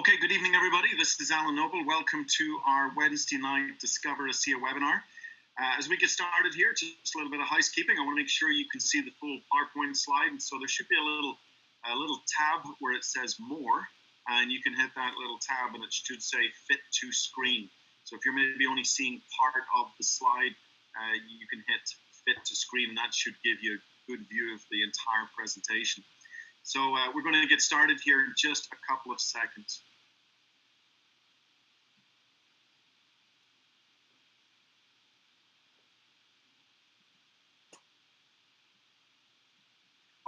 Okay, good evening, everybody. This is Alan Noble. Welcome to our Wednesday night Discover ASEA webinar. As we get started here, just a little bit of housekeeping. I want to make sure you can see the full PowerPoint slide. And so there should be a little tab where it says More, and you can hit that little tab and it should say Fit to Screen. So if you're maybe only seeing part of the slide, you can hit Fit to Screen, and that should give you a good view of the entire presentation. So we're going to get started here in just a couple of seconds.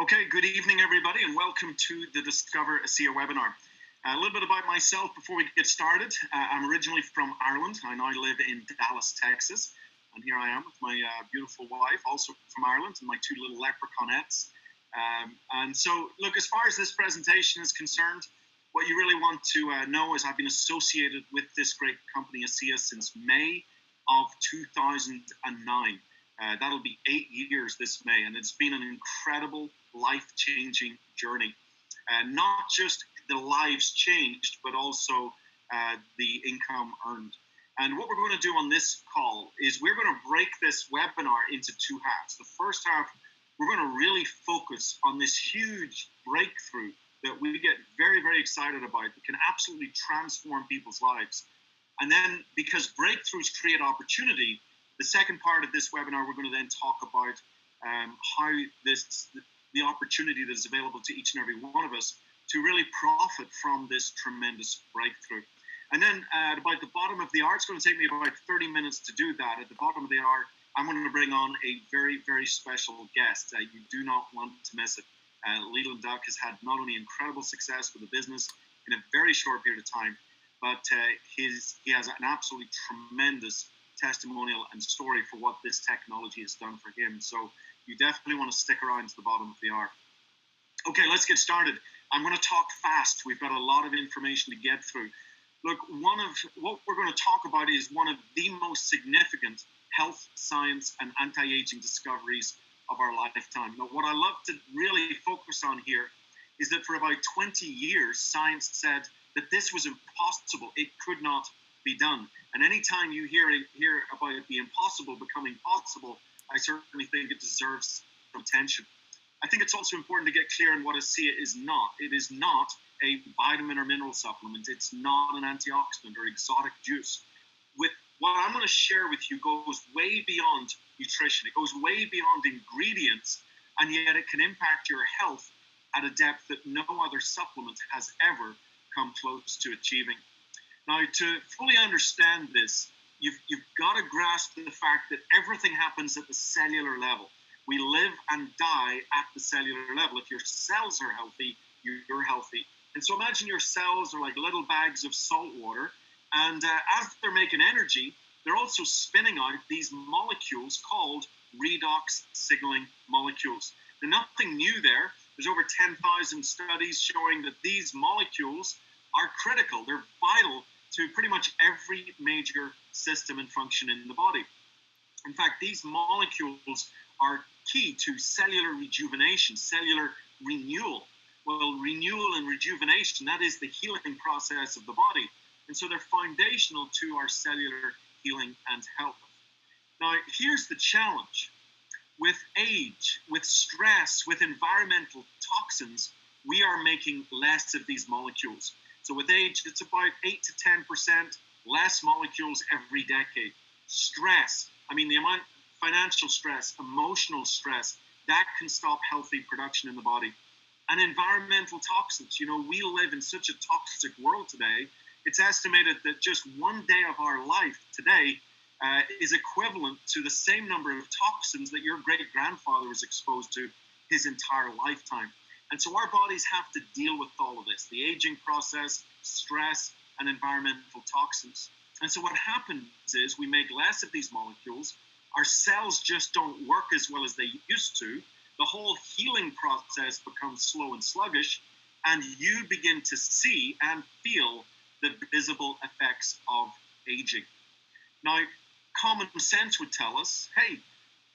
Okay, good evening, everybody, and welcome to the Discover ASEA webinar. A little bit about myself before we get started. I'm originally from Ireland. I now live in Dallas, Texas, and here I am with my beautiful wife, also from Ireland, and my two little leprechaunettes. And so, look, as far as this presentation is concerned, what you really want to know is I've been associated with this great company, ASEA, since May of 2009. That'll be 8 years this May, and it's been an incredible, life-changing journey. Not just the lives changed, but also the income earned. And what we're going to do on this call is we're going to break this webinar into two halves. The first half, we're going to really focus on this huge breakthrough that we get very, very excited about that can absolutely transform people's lives. And then, because breakthroughs create opportunity, the second part of this webinar, we're going to then talk about how the opportunity that is available to each and every one of us to really profit from this tremendous breakthrough. And then at about the bottom of the hour, it's going to take me about 30 minutes to do that. At the bottom of the hour, I'm going to bring on a very, very special guest. You do not want to miss it. Leland Duck has had not only incredible success with the business in a very short period of time, but he has an absolutely tremendous testimonial and story for what this technology has done for him. So you definitely want to stick around to the bottom of the hour. Okay, let's get started. I'm going to talk fast. We've got a lot of information to get through. Look, what we're going to talk about is one of the most significant health, science, and anti-aging discoveries of our lifetime. Now, what I love to really focus on here is that for about 20 years, science said that this was impossible. It could not be done. And anytime you hear about the impossible becoming possible, I certainly think it deserves some attention. I think it's also important to get clear on what ASEA is not. It is not a vitamin or mineral supplement. It's not an antioxidant or exotic juice. With what I'm going to share with you goes way beyond nutrition. It goes way beyond ingredients, and yet it can impact your health at a depth that no other supplement has ever come close to achieving. Now, to fully understand this, you've got to grasp the fact that everything happens at the cellular level. We live and die at the cellular level. If your cells are healthy, you're healthy. And so imagine your cells are like little bags of salt water, and as they're making energy, they're also spinning out these molecules called Redox Signaling Molecules. There's nothing new there. There's over 10,000 studies showing that these molecules are critical. They're vital to pretty much every major system and function in the body. In fact, these molecules are key to cellular rejuvenation, cellular renewal. Well, renewal and rejuvenation, that is the healing process of the body. And so they're foundational to our cellular healing and health. Now, here's the challenge. With age, with stress, with environmental toxins, we are making less of these molecules. So with age, it's about 8 to 10% less molecules every decade. Stress, the amount of financial stress, emotional stress, that can stop healthy production in the body. And environmental toxins, we live in such a toxic world today. It's estimated that just one day of our life today is equivalent to the same number of toxins that your great-grandfather was exposed to his entire lifetime. And so our bodies have to deal with all of this, the aging process, stress, and environmental toxins. And so what happens is we make less of these molecules. Our cells just don't work as well as they used to. The whole healing process becomes slow and sluggish, and you begin to see and feel the visible effects of aging. Now, common sense would tell us, hey,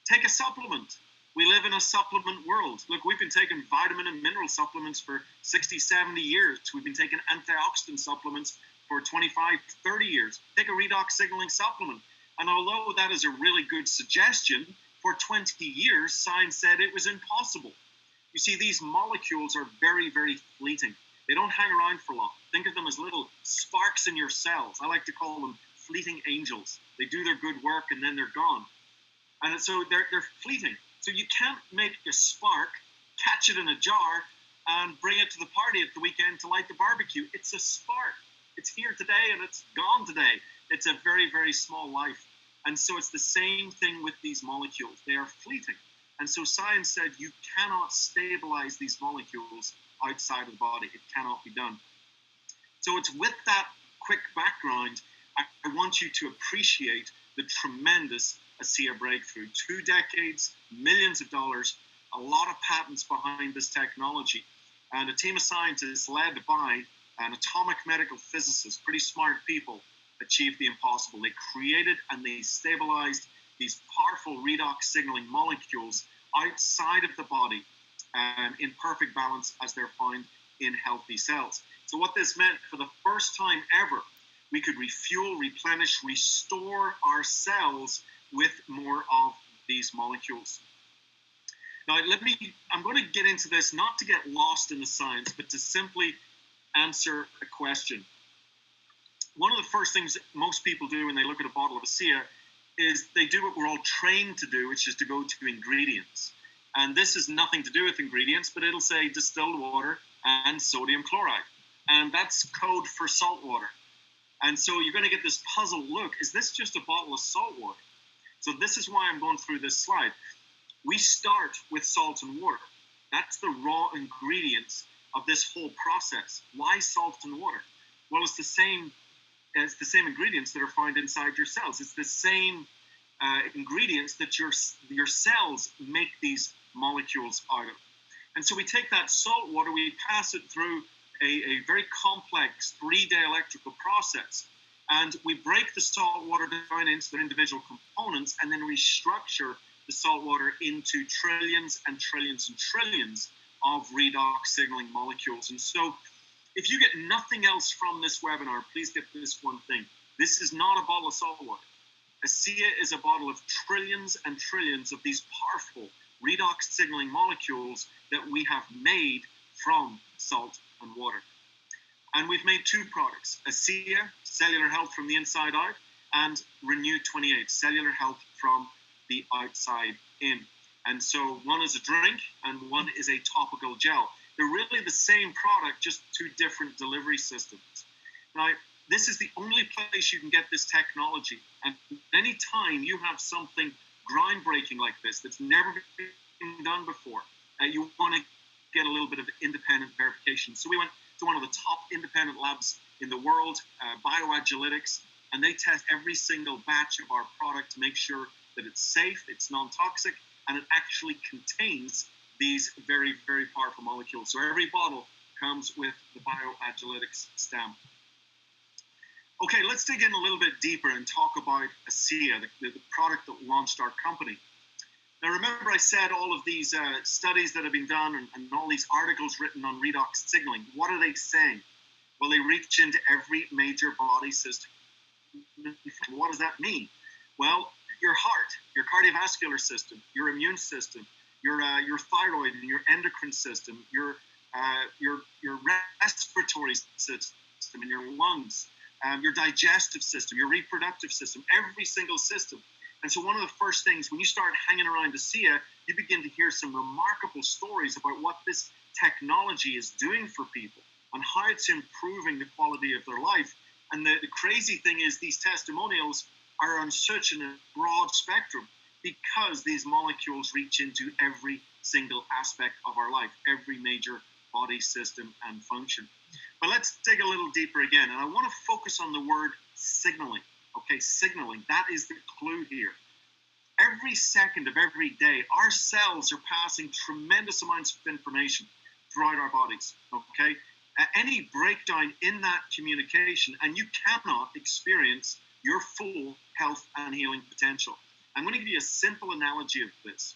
take a supplement. We live in a supplement world. Look, we've been taking vitamin and mineral supplements for 60, 70 years. We've been taking anti-oxidant supplements for 25, 30 years. Take a redox signaling supplement. And although that is a really good suggestion, for 20 years, science said it was impossible. You see, these molecules are very, very fleeting. They don't hang around for long. Think of them as little sparks in your cells. I like to call them fleeting angels. They do their good work and then they're gone. And so they're fleeting. So you can't make a spark, catch it in a jar, and bring it to the party at the weekend to light the barbecue. It's a spark. It's here today and it's gone today. It's a very, very small life. And so it's the same thing with these molecules. They are fleeting. And so science said you cannot stabilize these molecules outside of the body. It cannot be done. So it's with that quick background, I want you to appreciate the tremendous ASEA breakthrough. 2 decades, millions of dollars, a lot of patents behind this technology. And a team of scientists led by an atomic medical physicist, pretty smart people, achieved the impossible. They created and they stabilized these powerful redox signaling molecules outside of the body in perfect balance as they're found in healthy cells. So what this meant, for the first time ever, we could refuel, replenish, restore our cells with more of these molecules. Now, I'm going to get into this not to get lost in the science, but to simply answer a question. One of the first things that most people do when they look at a bottle of ASEA is they do what we're all trained to do, which is to go to ingredients. And this has nothing to do with ingredients, but it'll say distilled water and sodium chloride. And that's code for salt water. And so you're going to get this puzzled look. Is this just a bottle of salt water? So this is why I'm going through this slide. We start with salt and water. That's the raw ingredients of this whole process. Why salt and water? Well, it's the same ingredients that are found inside your cells. It's the same ingredients that your cells make these molecules out of. And so we take that salt water, we pass it through a very complex 3-day electrical process. And we break the salt water down into their individual components and then restructure the salt water into trillions and trillions and trillions of redox signaling molecules. And so if you get nothing else from this webinar, please get this one thing. This is not a bottle of salt water. ASEA is a bottle of trillions and trillions of these powerful redox signaling molecules that we have made from salt and water. And we've made 2 products, ASEA, Cellular Health from the inside out, and RENU 28, Cellular Health from the outside in. And so one is a drink and one is a topical gel. They're really the same product, just 2 different delivery systems. Now, this is the only place you can get this technology. And any time you have something groundbreaking like this that's never been done before, you want to get a little bit of independent verification. So we went to one of the top independent labs in the world, BioAgilytics, and they test every single batch of our product to make sure that it's safe, it's non-toxic, and it actually contains these very, very powerful molecules. So every bottle comes with the BioAgilytics stamp. Okay, let's dig in a little bit deeper and talk about ASEA, the product that launched our company. Now, remember I said all of these studies that have been done and all these articles written on redox signaling. What are they saying? Well, they reach into every major body system. What does that mean? Well, your heart, your cardiovascular system, your immune system, your thyroid and your endocrine system, your respiratory system and your lungs, your digestive system, your reproductive system, every single system. And so one of the first things, when you start hanging around ASEA, you begin to hear some remarkable stories about what this technology is doing for people and how it's improving the quality of their life. And the crazy thing is these testimonials are on such a broad spectrum because these molecules reach into every single aspect of our life, every major body system and function. But let's dig a little deeper again. And I want to focus on the word signaling. Okay, signaling, that is the clue here. Every second of every day, our cells are passing tremendous amounts of information throughout our bodies, okay? Any breakdown in that communication, and you cannot experience your full health and healing potential. I'm going to give you a simple analogy of this.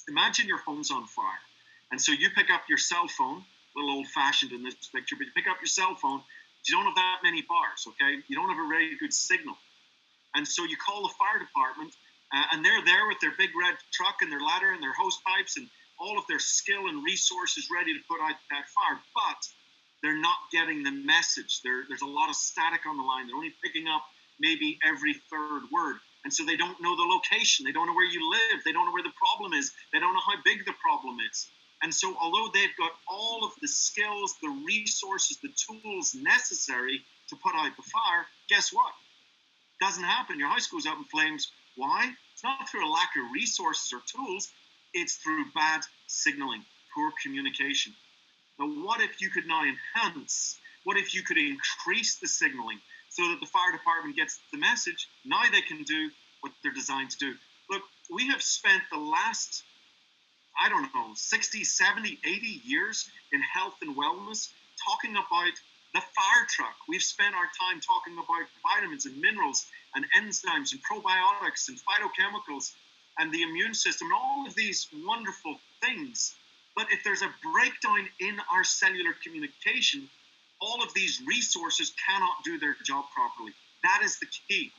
Imagine your home's on fire. And so you pick up your cell phone, a little old-fashioned in this picture, but you pick up your cell phone, you don't have that many bars, okay? You don't have a very good signal. And so you call the fire department, and they're there with their big red truck and their ladder and their hose pipes and all of their skill and resources ready to put out that fire. But they're not getting the message. There's a lot of static on the line. They're only picking up maybe every third word. And so they don't know the location. They don't know where you live. They don't know where the problem is. They don't know how big the problem is. And so although they've got all of the skills, the resources, the tools necessary to put out the fire, guess what? Doesn't happen. Your house goes up in flames. Why? It's not through a lack of resources or tools. It's through bad signaling, poor communication. Now, what if you could now enhance? What if you could increase the signaling so that the fire department gets the message? Now they can do what they're designed to do. Look, we have spent the last, 60, 70, 80 years in health and wellness talking about the fire truck. We've spent our time talking about vitamins and minerals and enzymes and probiotics and phytochemicals and the immune system and all of these wonderful things. But if there's a breakdown in our cellular communication, all of these resources cannot do their job properly. That is the key.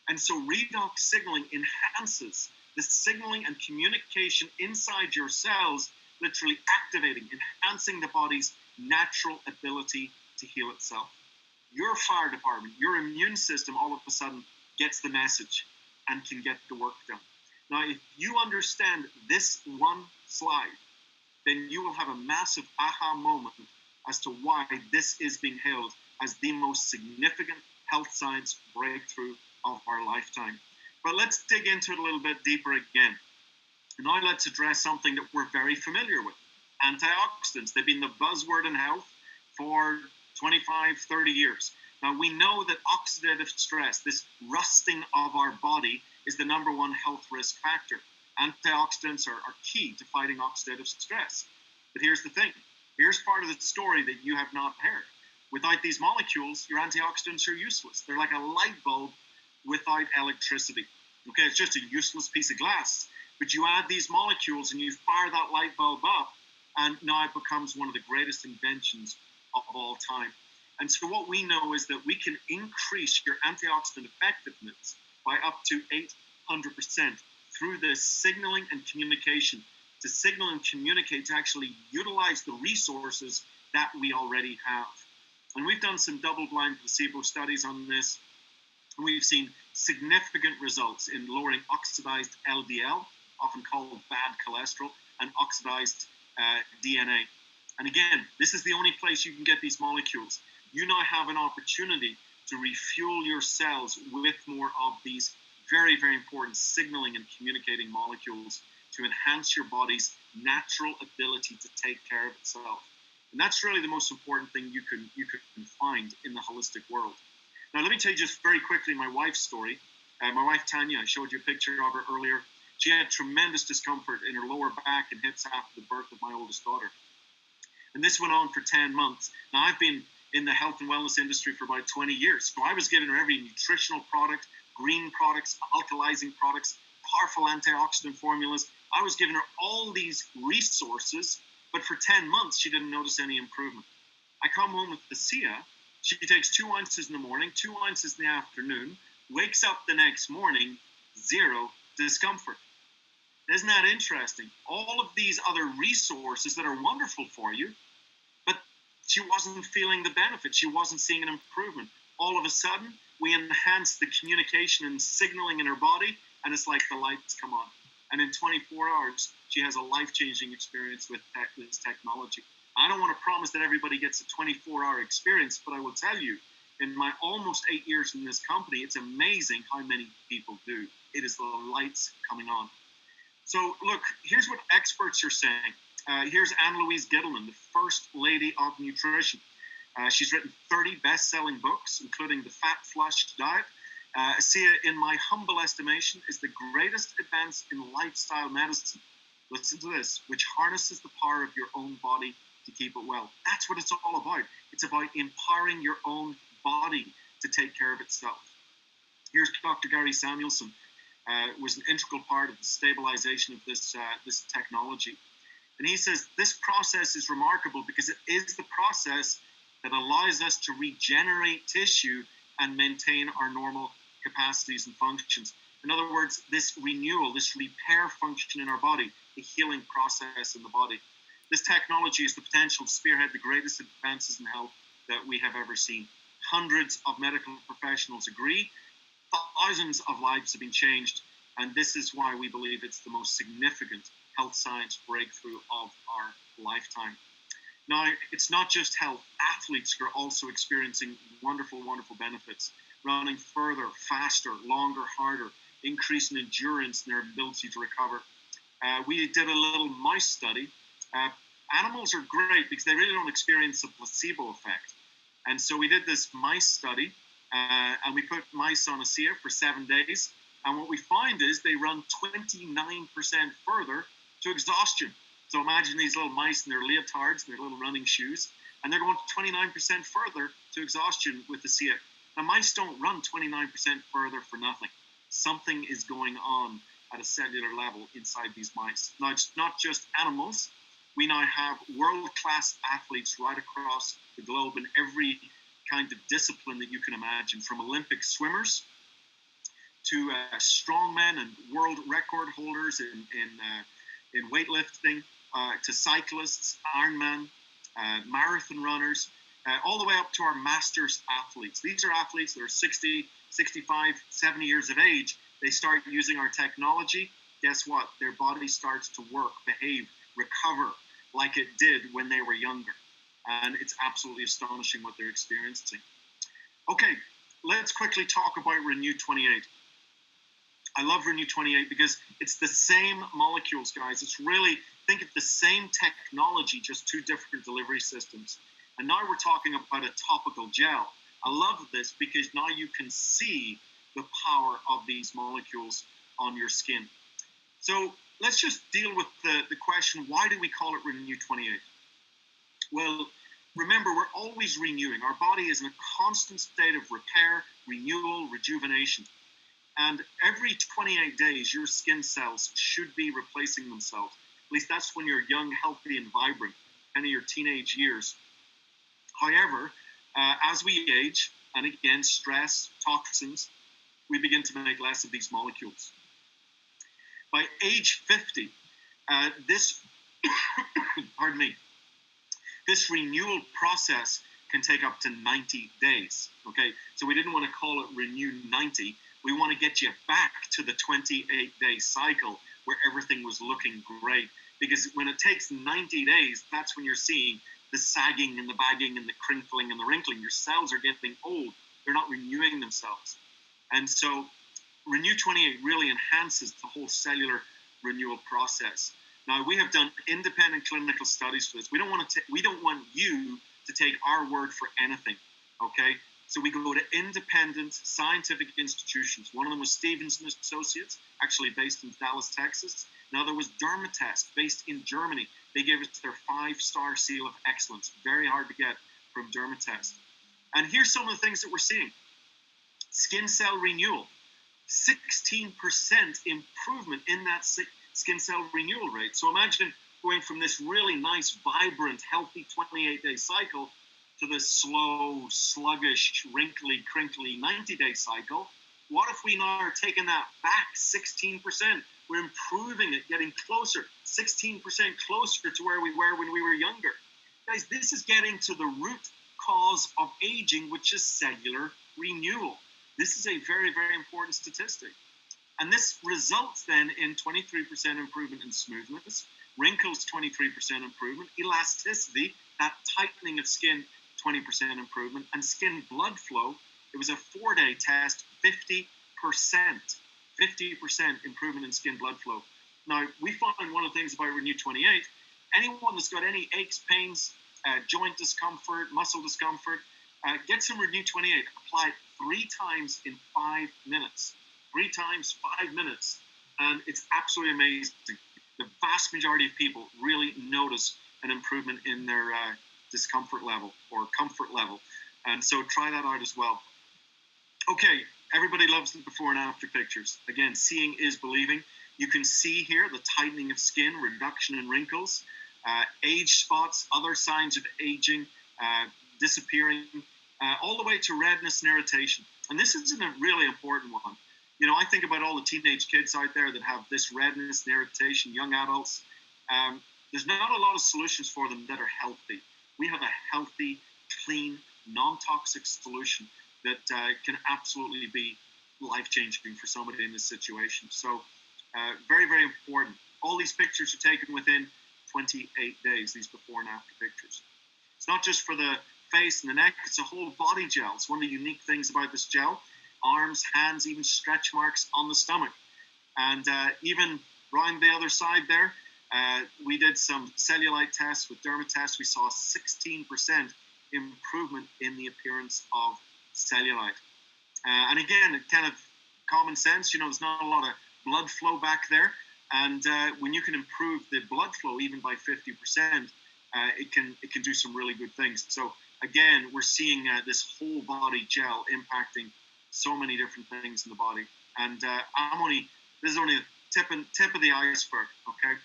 And so redox signaling enhances the signaling and communication inside your cells, literally activating, enhancing the body's natural ability to heal itself. Your fire department, your immune system, all of a sudden gets the message and can get the work done. Now, if you understand this one slide, then you will have a massive aha moment as to why this is being hailed as the most significant health science breakthrough of our lifetime. But let's dig into it a little bit deeper again. Now let's address something that we're very familiar with. Antioxidants. They've been the buzzword in health for 25, 30 years. Now we know that oxidative stress, this rusting of our body, is the number one health risk factor. Antioxidants are key to fighting oxidative stress. But here's the thing. Here's part of the story that you have not heard. Without these molecules, your antioxidants are useless. They're like a light bulb without electricity. Okay, it's just a useless piece of glass. But you add these molecules and you fire that light bulb up, and now it becomes one of the greatest inventions of all time. And so what we know is that we can increase your antioxidant effectiveness by up to 800% through the signaling and communication, to signal and communicate, to actually utilize the resources that we already have. And we've done some double-blind placebo studies on this. We've seen significant results in lowering oxidized LDL, often called bad cholesterol, and oxidized DNA. And again, this is the only place you can get these molecules. You now have an opportunity to refuel your cells with more of these very, very important signaling and communicating molecules to enhance your body's natural ability to take care of itself. And that's really the most important thing you can find in the holistic world. Now, let me tell you just very quickly my wife's story. My wife, Tanya, I showed you a picture of her earlier. She had tremendous discomfort in her lower back and hips after the birth of my oldest daughter. And this went on for 10 months. Now, I've been in the health and wellness industry for about 20 years. So I was giving her every nutritional product, green products, alkalizing products, powerful antioxidant formulas. I was giving her all these resources, but for 10 months, she didn't notice any improvement. I come home with ASEA. She takes 2 ounces in the morning, 2 ounces in the afternoon, wakes up the next morning, zero discomfort. Isn't that interesting? All of these other resources that are wonderful for you, but she wasn't feeling the benefit. She wasn't seeing an improvement. All of a sudden, we enhance the communication and signaling in her body, and it's like the lights come on. And in 24 hours, she has a life-changing experience with this technology. I don't want to promise that everybody gets a 24-hour experience, but I will tell you, in my almost 8 years in this company, it's amazing how many people do. It is the lights coming on. So look, here's what experts are saying. Here's Anne-Louise Gittleman, the first lady of nutrition. She's written 30 best-selling books, including The Fat Flush Diet. ASEA, in my humble estimation, is the greatest advance in lifestyle medicine. Listen to this, which harnesses the power of your own body to keep it well. That's what it's all about. It's about empowering your own body to take care of itself. Here's Dr. Gary Samuelson. was an integral part of the stabilization of this technology. And he says this process is remarkable because it is the process that allows us to regenerate tissue and maintain our normal capacities and functions. In other words, this renewal, this repair function in our body, the healing process in the body. This technology has the potential to spearhead the greatest advances in health that we have ever seen. Hundreds of medical professionals agree. Thousands of lives have been changed. And this is why we believe it's the most significant health science breakthrough of our lifetime. Now, it's not just health. Athletes are also experiencing wonderful, wonderful benefits. Running further, faster, longer, harder, increasing endurance and their ability to recover. We did a little mouse study. Animals are great because they really don't experience a placebo effect. And so we did this mice study, and we put mice on ASEA for 7 days. And what we find is they run 29% further to exhaustion. So imagine these little mice in their leotards and their little running shoes, and they're going 29% further to exhaustion with ASEA. Now, mice don't run 29% further for nothing. Something is going on at a cellular level inside these mice. Now, it's not just animals. We now have world-class athletes right across the globe in every kind of discipline that you can imagine, from Olympic swimmers to strongmen and world record holders in weightlifting, to cyclists, Ironman, marathon runners, all the way up to our masters athletes. These are athletes that are 60, 65, 70 years of age. They start using our technology. Guess what? Their body starts to work, behave, recover like it did when they were younger. And it's absolutely astonishing what they're experiencing. Okay, let's quickly talk about RENU 28. I love RENU 28 because it's the same molecules, guys. It's really, think of the same technology, just two different delivery systems. And now we're talking about a topical gel. I love this because now you can see the power of these molecules on your skin. So let's just deal with the question, why do we call it RENU 28? Well, remember, we're always renewing. Our body is in a constant state of repair, renewal, rejuvenation. And every 28 days, your skin cells should be replacing themselves. At least that's when you're young, healthy, and vibrant, kind of your teenage years. However, as we age, and again, stress, toxins, we begin to make less of these molecules. By age 50, this renewal process can take up to 90 days. Okay, so we didn't want to call it RENU 90. We want to get you back to the 28-day cycle where everything was looking great. Because when it takes 90 days, that's when you're seeing the sagging and the bagging and the crinkling and the wrinkling. Your cells are getting old. They're not renewing themselves. And so RENU 28 really enhances the whole cellular renewal process. Now, we have done independent clinical studies for this. We don't want you to take our word for anything, okay? So we go to independent scientific institutions. One of them was Stevens & Associates, actually based in Dallas, Texas. Another was Dermatest, based in Germany. They gave us their 5-star seal of excellence. Very hard to get from Dermatest. And here's some of the things that we're seeing. Skin cell renewal, 16% improvement in that skin cell renewal rate. So imagine going from this really nice, vibrant, healthy 28-day cycle to this slow, sluggish, wrinkly, crinkly 90-day cycle. What if we now are taking that back 16%? We're improving it, getting closer, 16% closer to where we were when we were younger. Guys, this is getting to the root cause of aging, which is cellular renewal. This is a very, very important statistic. And this results then in 23% improvement in smoothness, wrinkles 23% improvement, elasticity, that tightening of skin, 20% improvement, and skin blood flow. It was a 4-day test, 50% improvement in skin blood flow. Now, we find one of the things about RENU 28, anyone that's got any aches, pains, joint discomfort, muscle discomfort, get some RENU 28, apply it 3 times in 5 minutes. 3 times, 5 minutes. And it's absolutely amazing. The vast majority of people really notice an improvement in their discomfort level or comfort level. And so try that out as well. Okay, everybody loves the before and after pictures. Again, seeing is believing. You can see here the tightening of skin, reduction in wrinkles, age spots, other signs of aging, disappearing, all the way to redness and irritation. And this is a really important one. You know, I think about all the teenage kids out there that have this redness and irritation, young adults. There's not a lot of solutions for them that are healthy. We have a healthy, clean, non-toxic solution that can absolutely be life-changing for somebody in this situation. So very, very important. All these pictures are taken within 28 days, these before and after pictures. It's not just for the face and the neck, it's a whole body gel. It's one of the unique things about this gel. Arms, hands, even stretch marks on the stomach. And even around the other side there, we did some cellulite tests with derma tests. We saw 16% improvement in the appearance of cellulite. And again, it kind of common sense, you know, there's not a lot of blood flow back there. And when you can improve the blood flow even by 50%, it can do some really good things. So again, we're seeing this whole body gel impacting so many different things in the body. And this is only the tip of the iceberg, okay?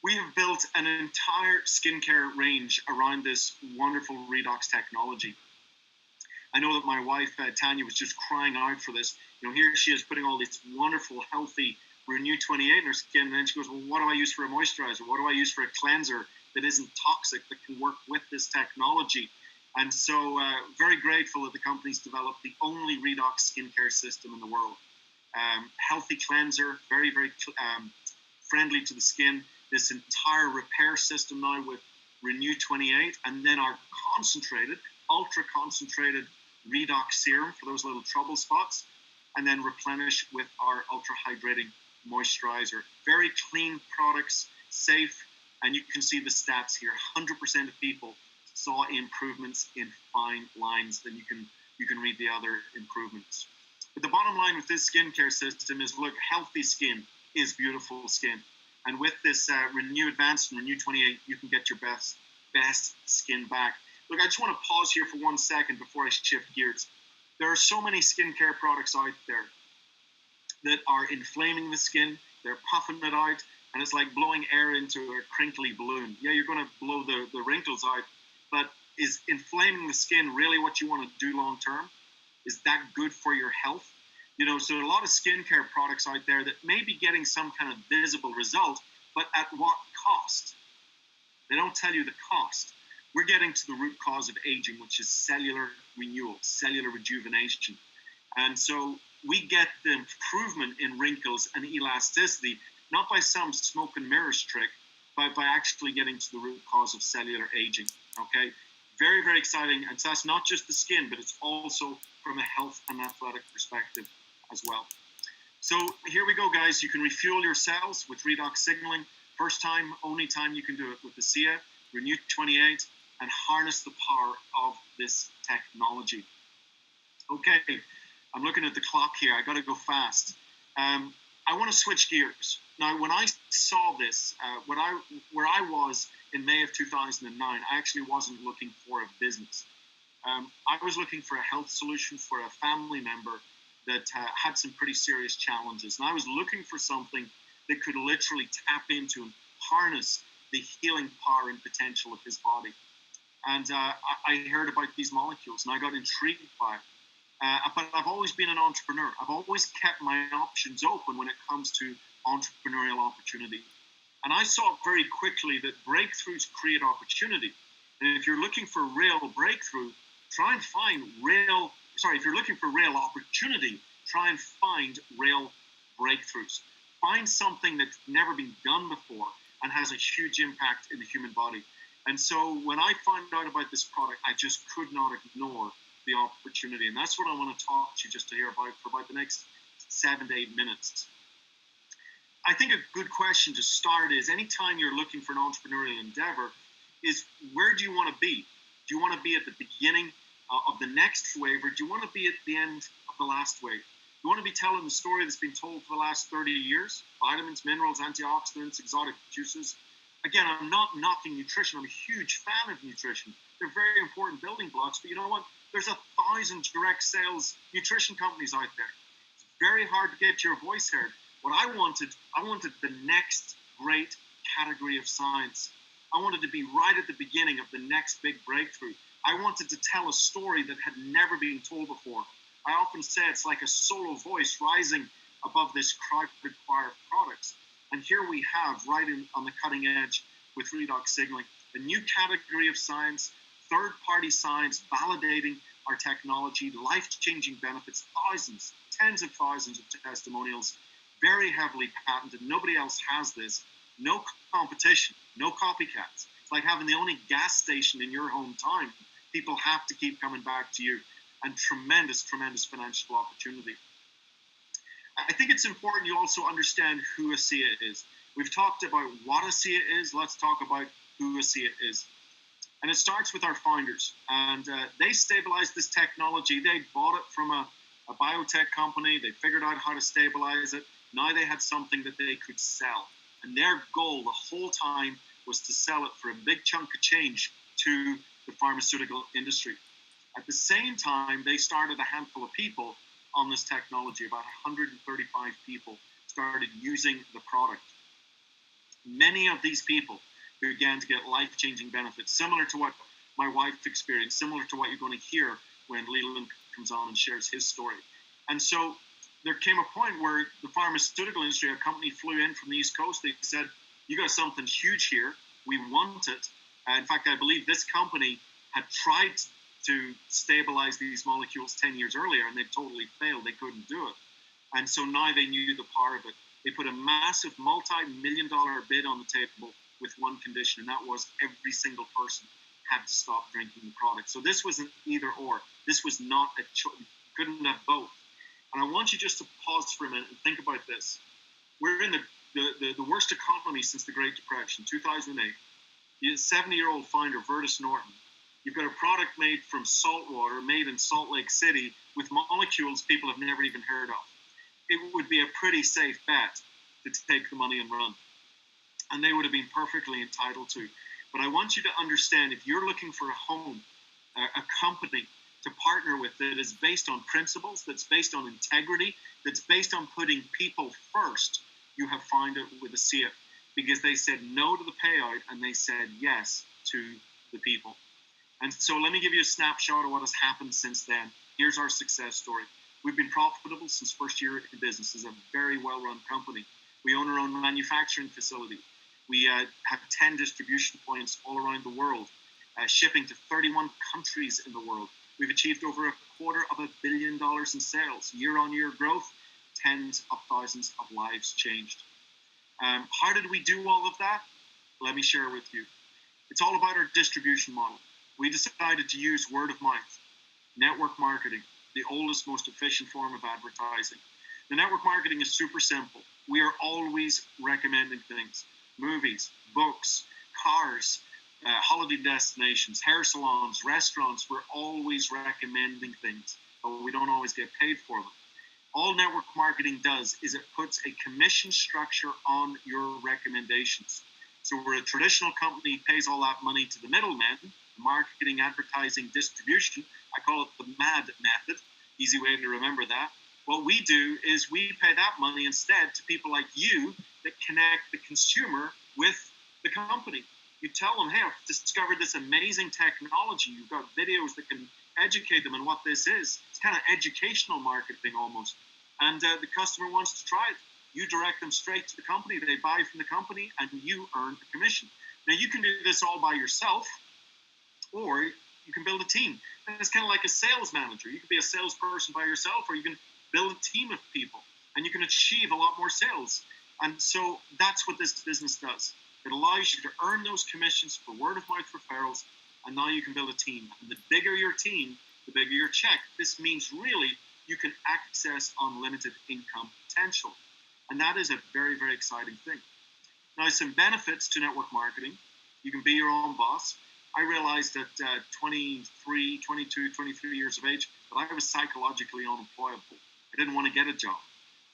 We have built an entire skincare range around this wonderful Redox technology. I know that my wife, Tanya, was just crying out for this. You know, here she is putting all this wonderful, healthy RENU 28 in her skin, and then she goes, well, what do I use for a moisturizer? What do I use for a cleanser that isn't toxic, that can work with this technology? And so very grateful that the company's developed the only Redox skincare system in the world. Healthy cleanser, very, very friendly to the skin. This entire repair system now with RENU 28, and then our concentrated, ultra concentrated Redox serum for those little trouble spots, and then replenish with our ultra hydrating moisturizer. Very clean products, safe, and you can see the stats here. 100% of people saw improvements in fine lines. Then you can read the other improvements. But the bottom line with this skincare system is, look, healthy skin is beautiful skin. And with this RENU Advanced and RENU 28, you can get your best skin back. Look, I just want to pause here for 1 second before I shift gears. There are so many skincare products out there that are inflaming the skin. They're puffing it out, and it's like blowing air into a crinkly balloon. Yeah, you're going to blow the wrinkles out, but is inflaming the skin really what you want to do long term? Is that good for your health? You know, so a lot of skincare products out there that may be getting some kind of visible result, but at what cost? They don't tell you the cost. We're getting to the root cause of aging, which is cellular renewal, cellular rejuvenation. And so we get the improvement in wrinkles and elasticity, not by some smoke and mirrors trick, but by actually getting to the root cause of cellular aging, okay? Very, very exciting. And so that's not just the skin, but it's also from a health and athletic perspective as well. So here we go, guys. You can refuel your cells with Redox Signaling. First time, only time you can do it with ASEA, RENU 28, and harness the power of this technology. Okay, I'm looking at the clock here. I got to go fast. I want to switch gears. Now, when I saw this, where I was in May of 2009, I actually wasn't looking for a business. I was looking for a health solution for a family member that had some pretty serious challenges. And I was looking for something that could literally tap into and harness the healing power and potential of his body. And I heard about these molecules, and I got intrigued by it. But I've always been an entrepreneur. I've always kept my options open when it comes to entrepreneurial opportunity. And I saw very quickly that breakthroughs create opportunity. And if you're looking for real breakthrough, try and find real, if you're looking for real opportunity, try and find real breakthroughs. Find something that's never been done before and has a huge impact in the human body. And so when I found out about this product, I just could not ignore the opportunity. And that's what I want to talk to you just to hear about for about the next 7 to 8 minutes. I think a good question to start is, anytime you're looking for an entrepreneurial endeavor, is where do you want to be? Do you want to be at the beginning of the next wave, or do you want to be at the end of the last wave? You want to be telling the story that's been told for the last 30 years, vitamins, minerals, antioxidants, exotic juices, Again, I'm not knocking nutrition. I'm a huge fan of nutrition. They're very important building blocks, but you know what? There's 1,000 direct sales nutrition companies out there. It's very hard to get your voice heard. What I wanted the next great category of science. I wanted to be right at the beginning of the next big breakthrough. I wanted to tell a story that had never been told before. I often say it's like a solo voice rising above this crowded choir of products. And here we have, right on the cutting edge with redox signaling, a new category of science, third-party science validating our technology, life-changing benefits, thousands, tens of thousands of testimonials, very heavily patented. Nobody else has this. No competition, no copycats. It's like having the only gas station in your hometown. People have to keep coming back to you, and tremendous, tremendous financial opportunity. I think it's important you also understand who ASEA is. We've talked about what ASEA is. Let's talk about who ASEA is. And it starts with our founders. And they stabilized this technology. They bought it from a biotech company. They figured out how to stabilize it. Now they had something that they could sell. And their goal the whole time was to sell it for a big chunk of change to the pharmaceutical industry. At the same time, they started a handful of people on this technology. About 135 people started using the product. Many of these people began to get life-changing benefits, similar to what my wife experienced, similar to what you're going to hear when Leland comes on and shares his story. And so there came a point where the pharmaceutical industry, a company flew in from the East Coast. They said, you got something huge here. We want it. In fact, I believe this company had tried to stabilize these molecules 10 years earlier, and they totally failed. They couldn't do it. And so now they knew the power of it. They put a massive multi-million-dollar bid on the table with one condition, and that was every single person had to stop drinking the product. So this was an either or. This was not a choice. You couldn't have both. And I want you just to pause for a minute and think about this. We're in the worst economy since the Great Depression, 2008. The 70-year-old founder, Vertus Norton. You've got a product made from salt water, made in Salt Lake City, with molecules people have never even heard of. It would be a pretty safe bet to take the money and run. And they would have been perfectly entitled to. But I want you to understand, if you're looking for a home, a company to partner with that is based on principles, that's based on integrity, that's based on putting people first, you have found it with ASEA, because they said no to the payout and they said yes to the people. And so let me give you a snapshot of what has happened since then. Here's our success story. We've been profitable since first year in business. It's a very well-run company. We own our own manufacturing facility. We have 10 distribution points all around the world, shipping to 31 countries in the world. We've achieved over $250 million in sales, year-on-year growth, tens of thousands of lives changed. How did we do all of that? Let me share with you. It's all about our distribution model. We decided to use word of mouth, network marketing, the oldest, most efficient form of advertising. The network marketing is super simple. We are always recommending things, movies, books, cars, holiday destinations, hair salons, restaurants. We're always recommending things, but we don't always get paid for them. All network marketing does is it puts a commission structure on your recommendations. So we're a traditional company, pays all that money to the middlemen, marketing, advertising, distribution. I call it the MAD method. Easy way to remember that. What we do is we pay that money instead to people like you that connect the consumer with the company. You tell them, hey, I've discovered this amazing technology. You've got videos that can educate them on what this is. It's kind of educational marketing almost. And the customer wants to try it. You direct them straight to the company. They buy from the company, and you earn a commission. Now, you can do this all by yourself, or you can build a team. And it's kind of like a sales manager. You could be a salesperson by yourself, or you can build a team of people, and you can achieve a lot more sales. And so that's what this business does. It allows you to earn those commissions for word-of-mouth referrals, and now you can build a team. And the bigger your team, the bigger your check. This means really you can access unlimited income potential. And that is a very, very exciting thing. Now, some benefits to network marketing. You can be your own boss. I realized at 23 years of age that I was psychologically unemployable. I didn't want to get a job.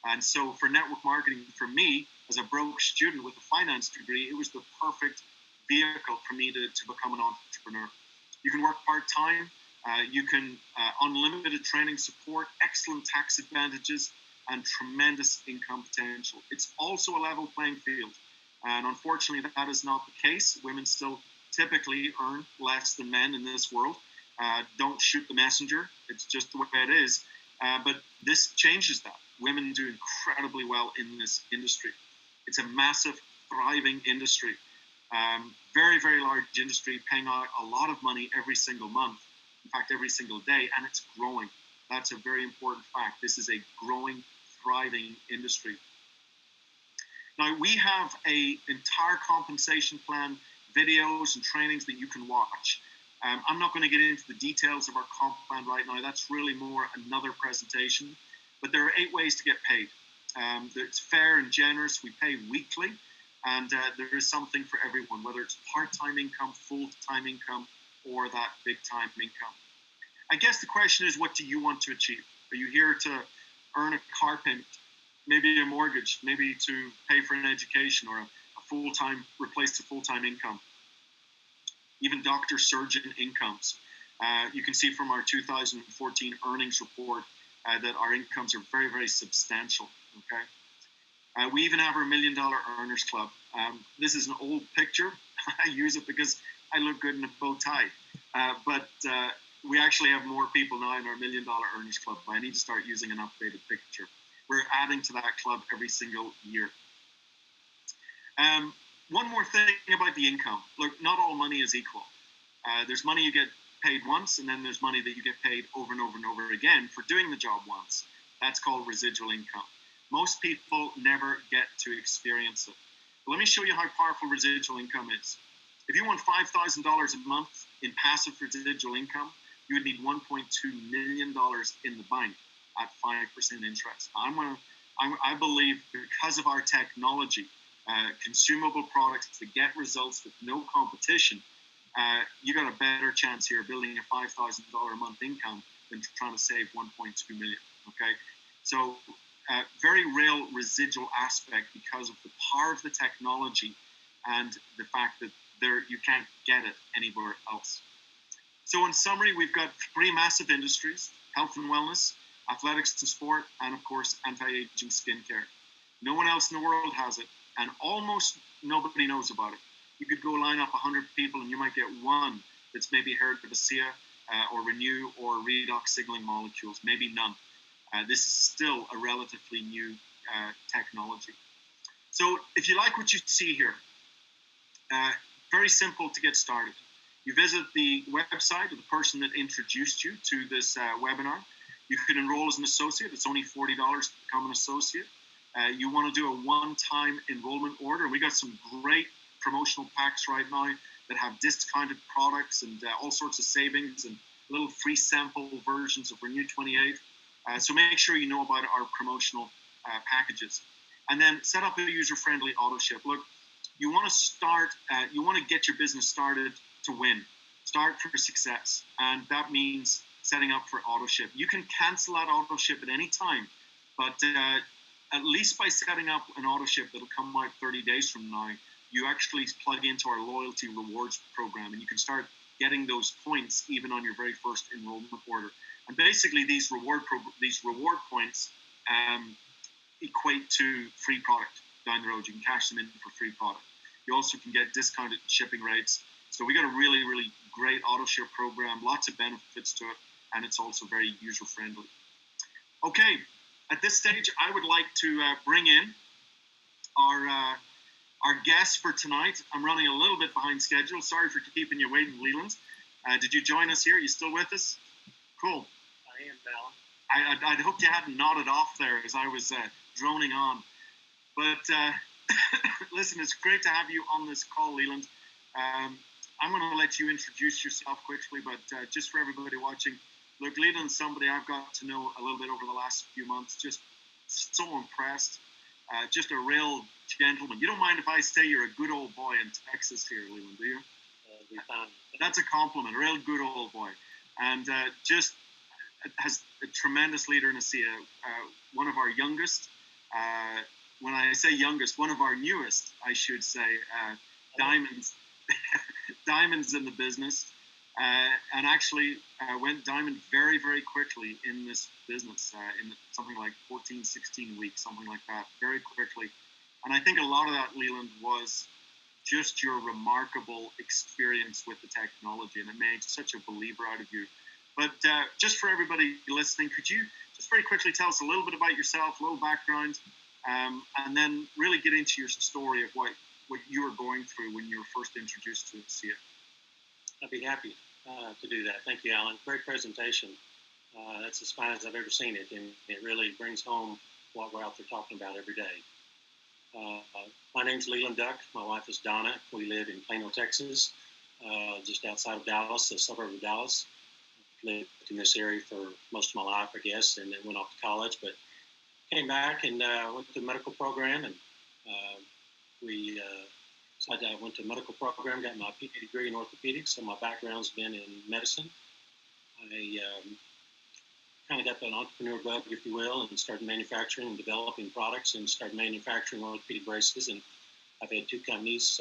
And so for network marketing, for me, as a broke student with a finance degree, it was the perfect vehicle for me to become an entrepreneur. You can work part-time, you can unlimited training support, excellent tax advantages, and tremendous income potential. It's also a level playing field. And unfortunately, that is not the case. Women still typically earn less than men in this world. Don't shoot the messenger. It's just the way it is. But this changes that. Women do incredibly well in this industry. It's a massive, thriving industry. Very, very large industry, paying out a lot of money every single month. In fact, every single day, and it's growing. That's a very important fact. This is a growing, thriving industry. Now, we have an entire compensation plan, videos and trainings that you can watch. I'm not going to get into the details of our comp plan right now. That's really more another presentation. But there are 8 ways to get paid. It's fair and generous. We pay weekly, and there is something for everyone, whether it's part-time income, full-time income, or that big-time income. I guess the question is, what do you want to achieve? Are you here to earn a car payment, maybe a mortgage, maybe to pay for an education, or a full-time, replace the full-time income? Even doctor, surgeon incomes. You can see from our 2014 earnings report that our incomes are very, very substantial. Okay. We even have our $1 Million Earners Club. This is an old picture. I use it because I look good in a bow tie. But we actually have more people now in our $1 Million Earners Club. I need to start using an updated picture. We're adding to that club every single year. One more thing about the income. Look, not all money is equal. There's money you get paid once, and then there's money that you get paid over and over and over again for doing the job once. That's called residual income. Most people never get to experience it. But let me show you how powerful residual income is. If you want $5,000 a month in passive residual income, you would need $1.2 million in the bank at 5% interest. I believe because of our technology, consumable products that get results with no competition, you got a better chance here building a $5,000 a month income than trying to save 1.2 million. Okay, so very real residual aspect because of the power of the technology and the fact that you can't get it anywhere else. So in summary, we've got 3 massive industries: health and wellness, athletics and sport, and of course anti-aging skincare. No one else in the world has it, and almost nobody knows about it. You could go line up 100 people and you might get one that's maybe heard of ASEA or RENU or Redox Signaling Molecules, maybe none. This is still a relatively new technology. So if you like what you see here, very simple to get started. You visit the website of the person that introduced you to this webinar. You could enroll as an associate. It's only $40 to become an associate. You want to do a one-time enrollment order. We got some great promotional packs right now that have discounted products and all sorts of savings and little free sample versions of RENU 28. So make sure you know about our promotional packages. And then set up a user-friendly auto ship. Look, you want to start, you want to get your business started to win. Start for success. And that means setting up for auto ship. You can cancel that auto ship at any time, but at least by setting up an auto ship that'll come out 30 days from now, you actually plug into our loyalty rewards program, and you can start getting those points even on your very first enrollment order. And basically, these reward points equate to free product down the road. You can cash them in for free product. You also can get discounted shipping rates. So we got a really, really great auto ship program, lots of benefits to it, and it's also very user friendly. Okay, at this stage, I would like to bring in our guest for tonight. I'm running a little bit behind schedule. Sorry for keeping you waiting, Leland. Did you join us here? You still with us? Cool. I am, Val. I'd hoped you hadn't nodded off there as I was droning on. But listen, it's great to have you on this call, Leland. I'm going to let you introduce yourself quickly, but just for everybody watching, look, Leland's somebody I've got to know a little bit over the last few months. Just so impressed. Just a real gentleman. You don't mind if I say you're a good old boy in Texas here, Leland, do you? That's a compliment. A real good old boy. And just has a tremendous leader in ASEA. One of our youngest. when I say youngest, one of our newest, I should say, diamonds, diamonds in the business, and actually went diamond very, very quickly in this business, in something like 14, 16 weeks, something like that, very quickly. And I think a lot of that, Leland, was just your remarkable experience with the technology, and it made such a believer out of you. But just for everybody listening, could you just very quickly tell us a little bit about yourself, a little background, and then really get into your story of what you were going through when you were first introduced to ASEA? I'd be happy to do that. Thank you, Alan. Great presentation. That's as fine as I've ever seen it, and it really brings home what we're out there talking about every day. My name's Leland Duck. My wife is Donna. We live in Plano, Texas, just outside of Dallas, a suburb of Dallas. Lived in this area for most of my life, I guess, and then went off to college, but came back and went to the medical program, and so I went to the medical program, got my PhD degree in orthopedics, so my background's been in medicine. I kind of got that entrepreneur bug, if you will, and started manufacturing and developing products and started manufacturing orthopedic braces. And I've had two companies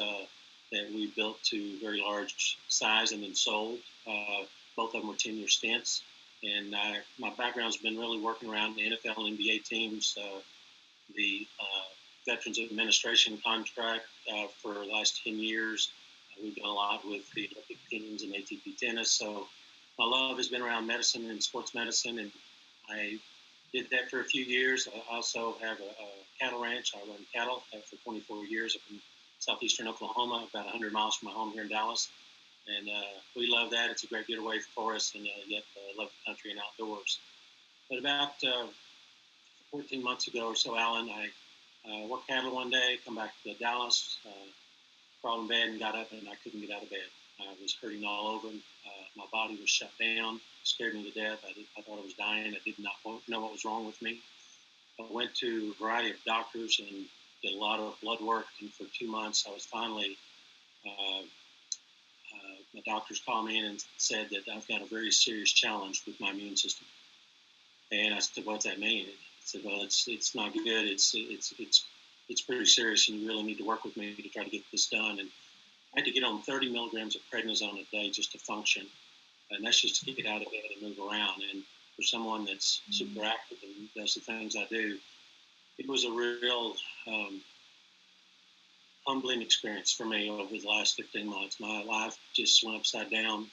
that we built to very large size and then sold. Both of them were 10-year stints. And my background's been really working around the NFL and NBA teams, the Veterans Administration contract for the last 10 years. We've done a lot with the Olympic teams and ATP tennis. So my love has been around medicine and sports medicine, and I did that for a few years. I also have a cattle ranch. I run cattle for 24 years up in southeastern Oklahoma, about 100 miles from my home here in Dallas. And we love that. It's a great getaway for us, and yet love the country and outdoors. But about 14 months ago or so, Alan, I worked cattle one day, come back to Dallas, crawled in bed and got up, and I couldn't get out of bed. I was hurting all over. My body was shut down, scared me to death. I thought I was dying. I did not know what was wrong with me. I went to a variety of doctors and did a lot of blood work, and for 2 months I was finally, my doctors called me in and said that I've got a very serious challenge with my immune system. And I said, what's that mean? I said, well, it's not good. It's pretty serious, and you really need to work with me to try to get this done. And I had to get on 30 milligrams of prednisone a day just to function. And that's just to get out of bed and move around. And for someone that's super active and does the things I do, it was a real humbling experience for me over the last 15 months. My life just went upside down.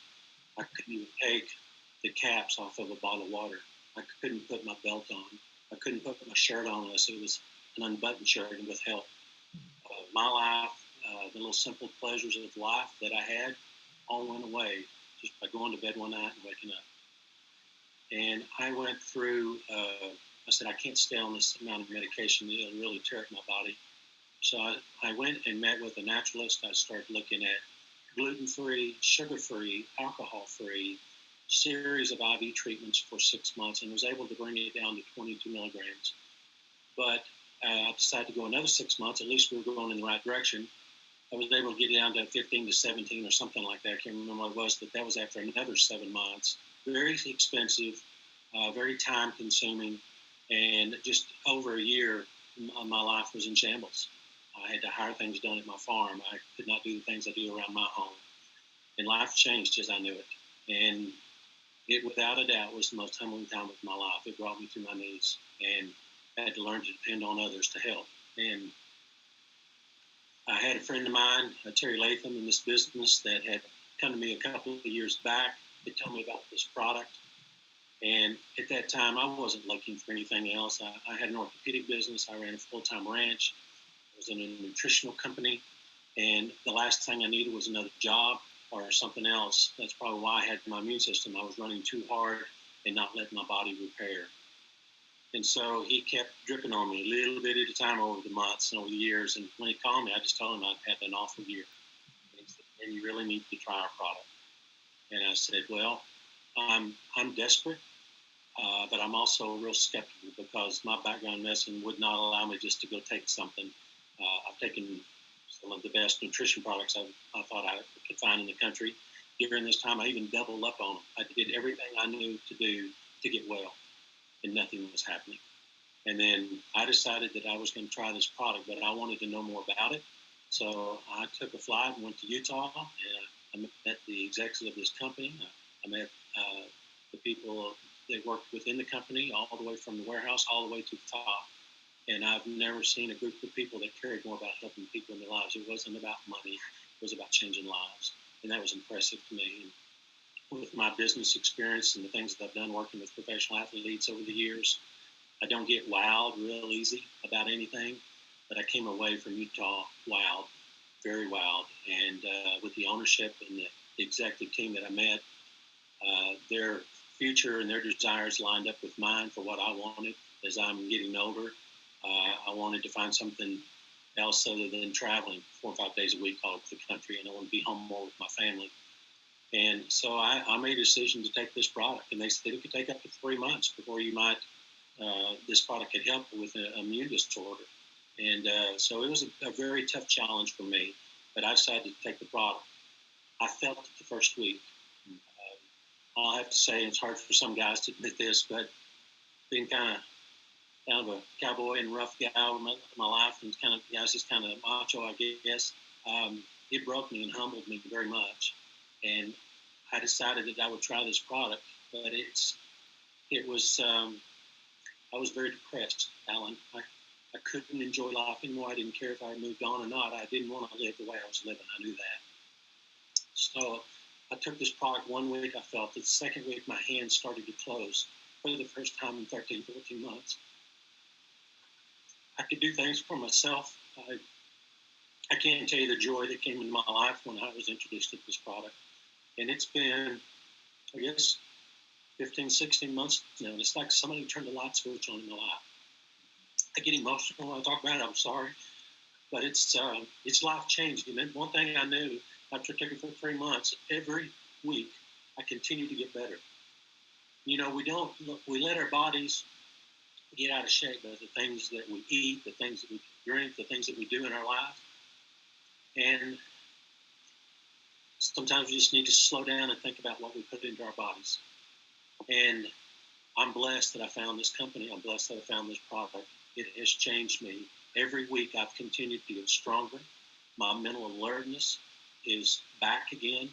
I couldn't even take the caps off of a bottle of water. I couldn't put my belt on. I couldn't put my shirt on unless it was an unbuttoned shirt and with help. My life, the little simple pleasures of life that I had, all went away just by going to bed one night and waking up. And I went through, I said, I can't stay on this amount of medication. It'll really tear up my body. So I went and met with a naturalist. I started looking at gluten-free, sugar-free, alcohol-free, series of IV treatments for 6 months, and was able to bring it down to 22 milligrams. But I decided to go another 6 months. At least we were going in the right direction. I was able to get it down to 15 to 17 or something like that. I can't remember what it was, but that was after another 7 months. Very expensive, very time-consuming, and just over a year, my life was in shambles. I had to hire things done at my farm. I could not do the things I do around my home. And life changed as I knew it. And it, without a doubt, was the most humbling time of my life. It brought me to my knees, and I had to learn to depend on others to help. And I had a friend of mine, Terry Latham, in this business that had come to me a couple of years back. He told me about this product. And at that time, I wasn't looking for anything else. I had an orthopedic business. I ran a full-time ranch. I was in a nutritional company. And the last thing I needed was another job or something else. That's probably why I had my immune system. I was running too hard and not letting my body repair. And so he kept dripping on me a little bit at a time over the months and over the years. And when he called me, I just told him I'd had an awful year. And he said, "And you really need to try our product." And I said, well, I'm desperate, but I'm also real skeptical because my background in medicine would not allow me just to go take something. I've taken some of the best nutrition products I thought I could find in the country. During this time, I even doubled up on them. I did everything I knew to do to get well, and nothing was happening. And then I decided that I was going to try this product, but I wanted to know more about it. So I took a flight and went to Utah, and I met the executive of this company. I met the people that worked within the company, all the way from the warehouse all the way to the top. And I've never seen a group of people that cared more about helping people in their lives. It wasn't about money. It was about changing lives. And that was impressive to me. And with my business experience and the things that I've done working with professional athletes over the years, I don't get wowed real easy about anything, but I came away from Utah wowed, very wowed. And with the ownership and the executive team that I met, their future and their desires lined up with mine for what I wanted as I'm getting older. I wanted to find something else other than traveling 4 or 5 days a week all over the country, and I wanted to be home more with my family. And so I made a decision to take this product, and they said it could take up to 3 months before you might this product could help with an immune disorder. And so it was a very tough challenge for me, but I decided to take the product. I felt it the first week. I'll have to say, it's hard for some guys to admit this, but being kind of a cowboy and rough guy all my life, and just kind of macho, I guess, it broke me and humbled me very much. And I decided that I would try this product, but I was very depressed, Alan. I couldn't enjoy life anymore. I didn't care if I had moved on or not. I didn't want to live the way I was living. I knew that. So I took this product 1 week. I felt it. The second week, my hands started to close for the first time in 13, 14 months. I could do things for myself. I can't tell you the joy that came into my life when I was introduced to this product. And it's been, I guess, 15, 16 months now. It's like somebody turned the light switch on in my life. I get emotional when I talk about it. I'm sorry. But it's life changing. And one thing I knew after taking it for 3 months, every week I continue to get better. You know, we let our bodies get out of shape by the things that we eat, the things that we drink, the things that we do in our life. And sometimes we just need to slow down and think about what we put into our bodies. And I'm blessed that I found this company. I'm blessed that I found this product. It has changed me. Every week I've continued to get stronger. My mental alertness is back again.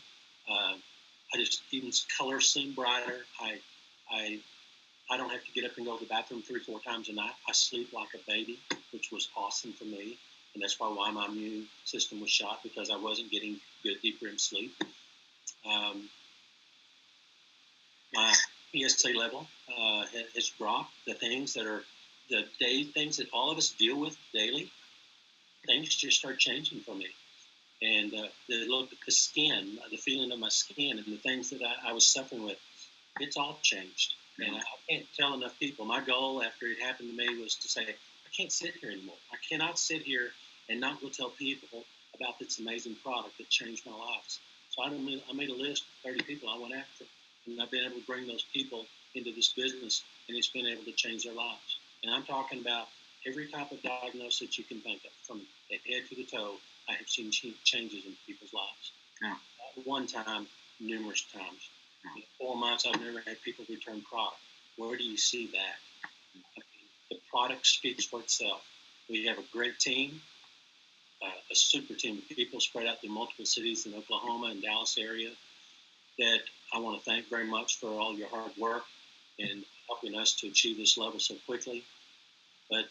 I just even color seem brighter. I don't have to get up and go to the bathroom 3 or 4 times a night. I sleep like a baby, which was awesome for me. And that's probably why my immune system was shot, because I wasn't getting good deep REM sleep. My PSA level has dropped. The things that are things that all of us deal with daily, things just start changing for me. And the skin, the feeling of my skin, and the things that I was suffering with, it's all changed. And I can't tell enough people. My goal after it happened to me was to say, I can't sit here anymore. I cannot sit here and not go tell people about this amazing product that changed my life. So I made a list of 30 people I went after. And I've been able to bring those people into this business, and it's been able to change their lives. And I'm talking about every type of diagnosis that you can think of, from the head to the toe. I have seen changes in people's lives. Yeah. At one time, numerous times. In 4 months, I've never had people return product. Where do you see that? I mean, the product speaks for itself. We have a great team, a super team of people spread out through multiple cities in Oklahoma and Dallas area that I want to thank very much for all your hard work and helping us to achieve this level so quickly. But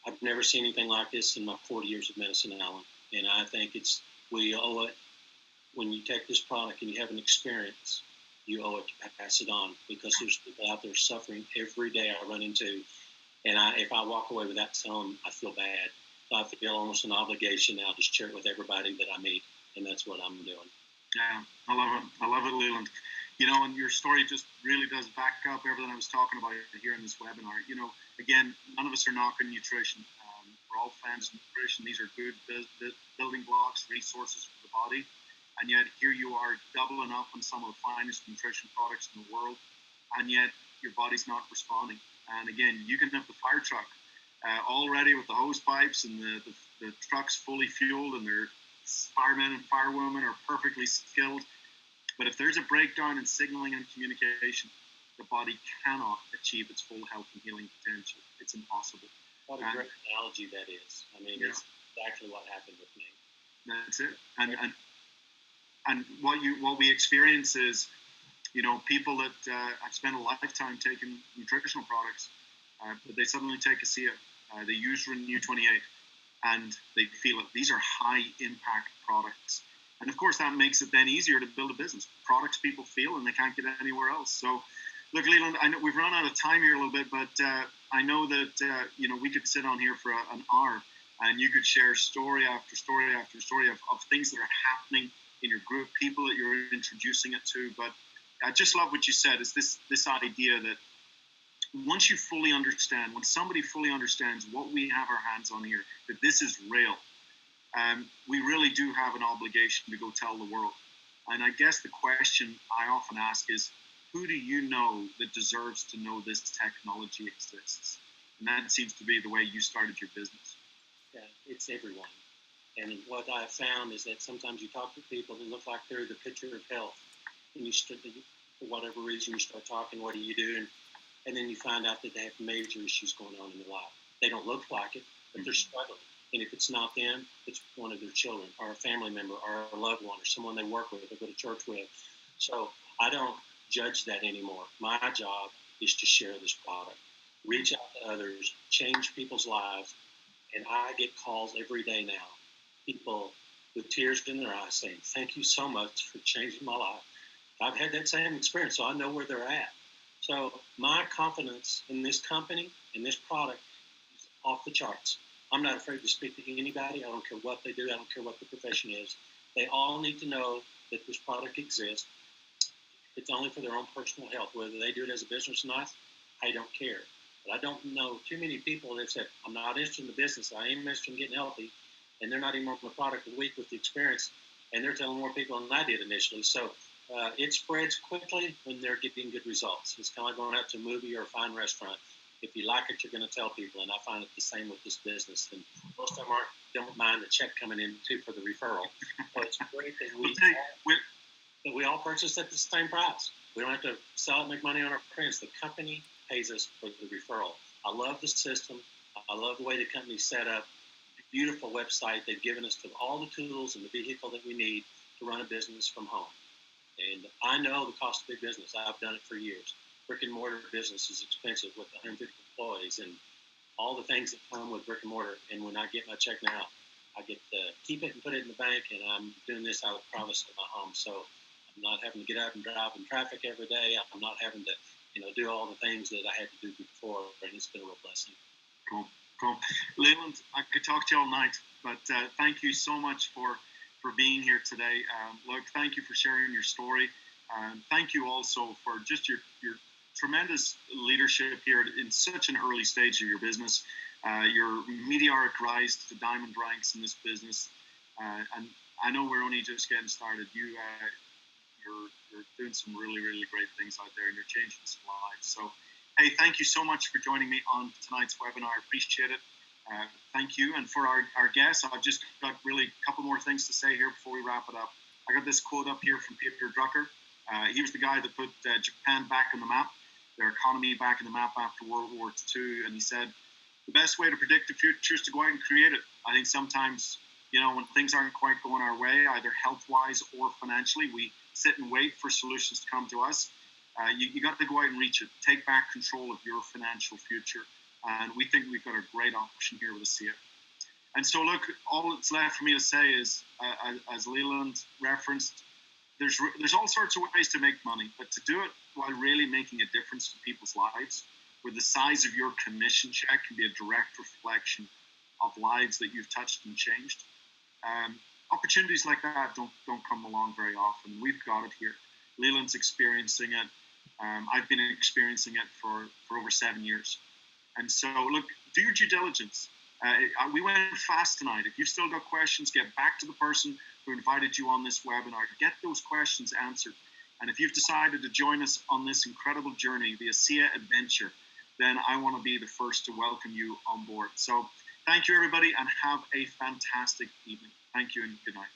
I've never seen anything like this in my 40 years of medicine, Alan. And I think we owe it, when you take this product and you have an experience, you owe it to pass it on, because there's people out there suffering every day I run into. And if I walk away without telling them, I feel bad. So I feel almost an obligation now to share it with everybody that I meet. And that's what I'm doing. Yeah, I love it. I love it, Leland. You know, and your story just really does back up everything I was talking about here in this webinar. You know, again, none of us are knocking nutrition. We're all fans of nutrition. These are good building blocks, resources for the body. And yet here you are doubling up on some of the finest nutrition products in the world, and yet your body's not responding. And again, you can have the fire truck all ready with the hose pipes and the truck's fully fueled, and their firemen and firewomen are perfectly skilled. But if there's a breakdown in signaling and communication, the body cannot achieve its full health and healing potential. It's impossible. What a great analogy that is. I mean, it's exactly what happened with me. That's it. And what we experience is, people that have spent a lifetime taking nutritional products, but they suddenly take ASEA, they use RENU 28, and they feel it. These are high impact products. And of course, that makes it then easier to build a business. Products people feel and they can't get anywhere else. So, look, Leland, I know we've run out of time here a little bit, but I know that, we could sit on here for an hour and you could share story after story after story of things that are happening in your group, people that you're introducing it to. But I just love what you said, is this idea that once you fully understand, when somebody fully understands what we have our hands on here, that this is real, we really do have an obligation to go tell the world. And I guess the question I often ask is, who do you know that deserves to know this technology exists? And that seems to be the way you started your business. Yeah, it's everyone. And what I found is that sometimes you talk to people that look like they're the picture of health. And for whatever reason, you start talking, what do you do? And then you find out that they have major issues going on in their life. They don't look like it, but they're struggling. And if it's not them, it's one of their children or a family member or a loved one or someone they work with or go to church with. So I don't judge that anymore. My job is to share this product, reach out to others, change people's lives. And I get calls every day now, people with tears in their eyes saying, thank you so much for changing my life. I've had that same experience, so I know where they're at. So my confidence in this company, in this product, is off the charts. I'm not afraid to speak to anybody. I don't care what they do. I don't care what the profession is. They all need to know that this product exists. It's only for their own personal health. Whether they do it as a business or not, I don't care. But I don't know too many people that said, I'm not interested in the business. I am interested in getting healthy. And they're not even working a product a week with the experience. And they're telling more people than I did initially. So it spreads quickly when they're getting good results. It's kind of like going out to a movie or a fine restaurant. If you like it, you're going to tell people. And I find it the same with this business. And most of them don't mind the check coming in, too, for the referral. So it's great that we all purchase at the same price. We don't have to sell it, make money on our prints. The company pays us for the referral. I love the system. I love the way the company's set up. Beautiful website. They've given us all the tools and the vehicle that we need to run a business from home. And I know the cost of big business. I've done it for years. Brick and mortar business is expensive with 150 employees and all the things that come with brick and mortar. And when I get my check now, I get to keep it and put it in the bank, and I'm doing this out of promise at my home. So I'm not having to get out and drive in traffic every day. I'm not having to, do all the things that I had to do before, and it's been a real blessing. Cool. Leland, I could talk to you all night, but thank you so much for being here today. Look, thank you for sharing your story. Thank you also for just your tremendous leadership here in such an early stage of your business, your meteoric rise to diamond ranks in this business. And I know we're only just getting started. You're doing some really, really great things out there, and you're changing some lives. So, hey, thank you so much for joining me on tonight's webinar. I appreciate it. Thank you. And for our guests, I've just got really a couple more things to say here before we wrap it up. I got this quote up here from Peter Drucker. He was the guy that put Japan back on the map, their economy back on the map after World War II. And he said, the best way to predict the future is to go out and create it. I think sometimes, when things aren't quite going our way, either health-wise or financially, we sit and wait for solutions to come to us. You got to go out and reach it. Take back control of your financial future. And we think we've got a great option here with ASEA. And so, look, all that's left for me to say is, as Leland referenced, there's all sorts of ways to make money, but to do it while really making a difference to people's lives, where the size of your commission check can be a direct reflection of lives that you've touched and changed. Opportunities like that don't come along very often. We've got it here. Leland's experiencing it. I've been experiencing it for over 7 years. And so, look, do your due diligence. We went fast tonight. If you've still got questions, get back to the person who invited you on this webinar. Get those questions answered. And if you've decided to join us on this incredible journey, the ASEA adventure, then I want to be the first to welcome you on board. So thank you, everybody, and have a fantastic evening. Thank you and good night.